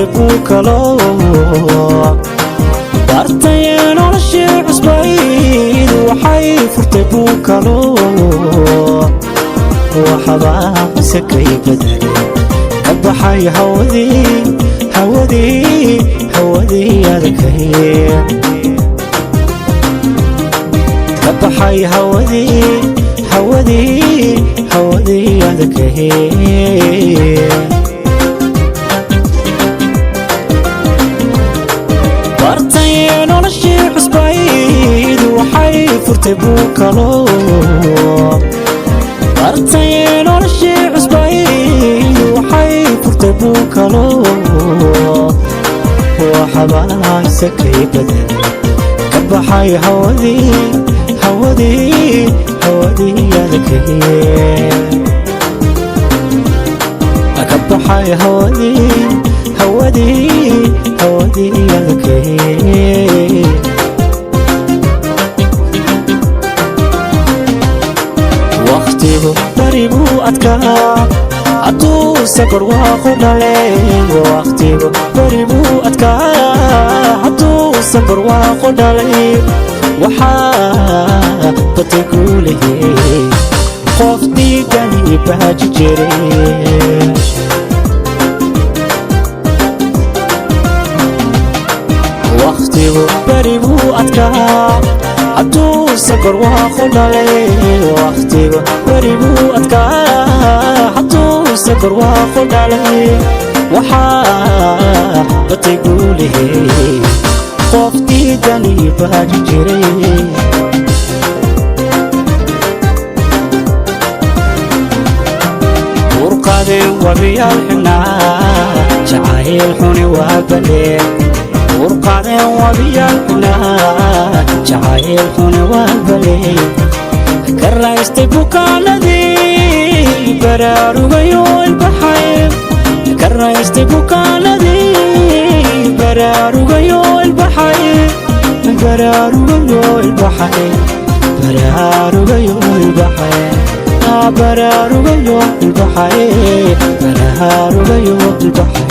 furtay buukalo bartay noloshii cusbayd waxay furtay buukalo waxbaa sakay badalay ka baxay hawadii adagay ka baxay hawadii adagay bartay noloshii cusbayd waxay furtay buukalo bartay noloshii cusbayd waxay furtay buukalo waxbaa sakay badalay ka baxay hawadii adagay ka baxay hawadii adagay waqtigu bari buu adkaa hadduu safar waaqu dhalay waqtigu bari buu adkaa hadduu safar waaqu dhalay waxaa batay guulihii qof diidani baaji jiray waqtigu bari buu adkaa hadduu safar waaqu dhalay waqtigu bari buu adkaa hadduu safar waaqu dhalay waxaa batay guulihii qof diidani baaji jiray urqadeen wabiyaal xunaa jacayl xuni waa baleen urqadeen wabiyaal xunaa jacayl xuni waa baleen ka raystay bukaanadii baraarugayo ilbaxay ka raystay bukaanadii baraarugayo ilbaxay baraarugayo ilbaxay baraarugayo ilbaxay baraarugayo ilbaxay baraarugayo ilbaxay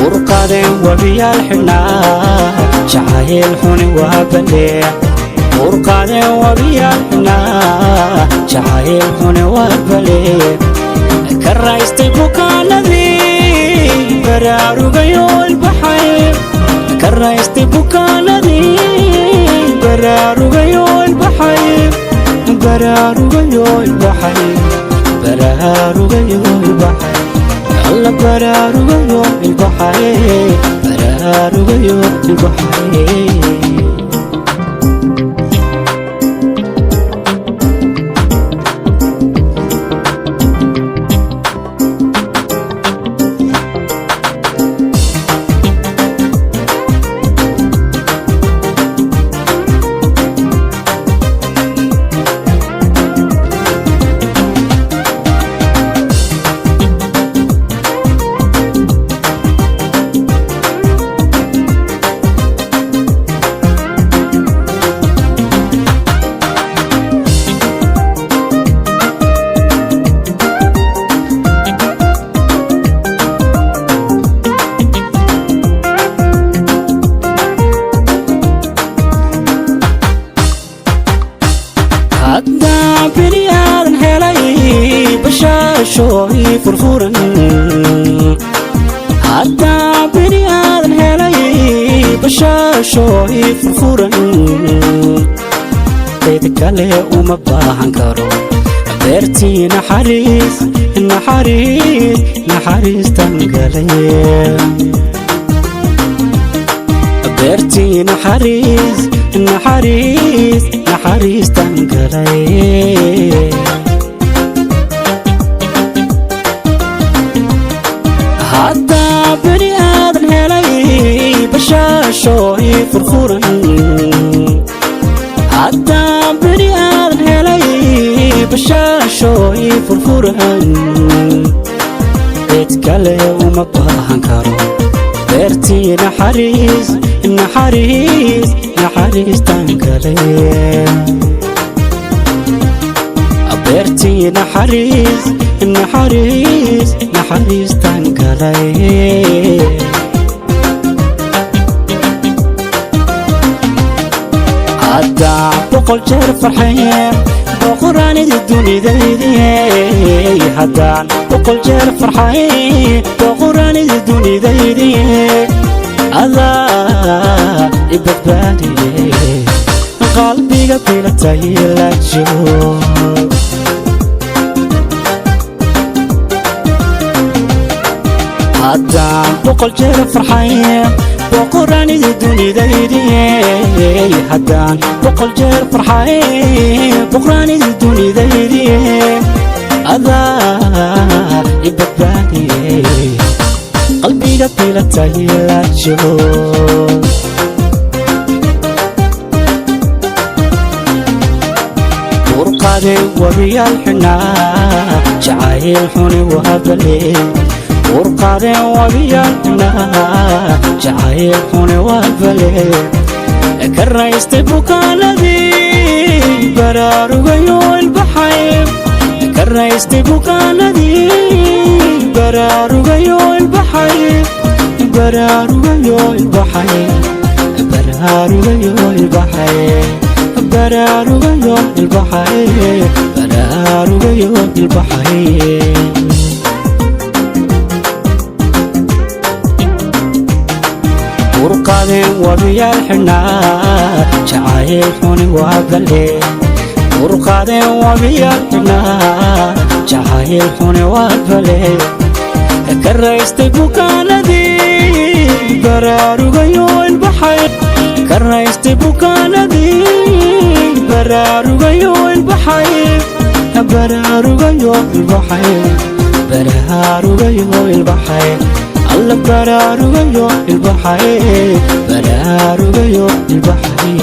urqadeen wabiyaal xunaa jacayl xuni waa baleen urqadeen wabiyaal xunaa jacayl xuni waa baleen ka raystay bukaanadii baraarugayo ilbaxay ka raystay bukaanadii baraarugayo ilbaxay baraarugayo ilbaxay baraarugayo ilbaxay alla baraarugayo ilbaxay baraarugayo ilbaxay haddaa bini aadan helay bashaashooy furfuran haddaa bini aadan helay bashaashooy furfuran cid kale uma baahan karo beertii naxariistan galay beertii naxariistan galay haddaa bini aadan helay bashaashooy furfuran haddaa bini aadan helay bashaashooy furfuran cid kale uma baahan karo beertii naxariistan galay beertii naxariis naxariis naxariistan galay haddaan boqol jeer farxeen boqoraanidii dunidaydii haddaan boqol jeer farxeen boqoraanidii dunidaydii adaa i badbaadiyey qalbiga bilatay la joog haddaan boqol jeer farxeen boqoraanidii dunidaydii haddaan boqol jeer farxeen boqoraanidii dunidaydii adaa i badbaadiyey qalbiga bilatay la joog urqaday wabiyaal xunaa jacayl xuni waabale urqaday wabiyaal xunaa jacayl xuni waabale karaystay bukaanadii baraarugayo ilbaxay karaystay bukaanadii baraarugayo ilbaxay baraarugayo ilbaxay baraarugayo ilbaxay baraarugayo ilbaxay baraarugayo ilbaxay urqaday wabiyaal xunaa jacayl xuni waabale urqaday wabiyaal xunaa jacayl xuni waabale karaystay bukaanadii baraarugayo ilbaxay karaystay bukaanadii baraarugayo ilbaxay baraarugayo ilbaxay baraarugayo ilbaxay alla baraarugayo ilbaxay baraarugayo ilbaxay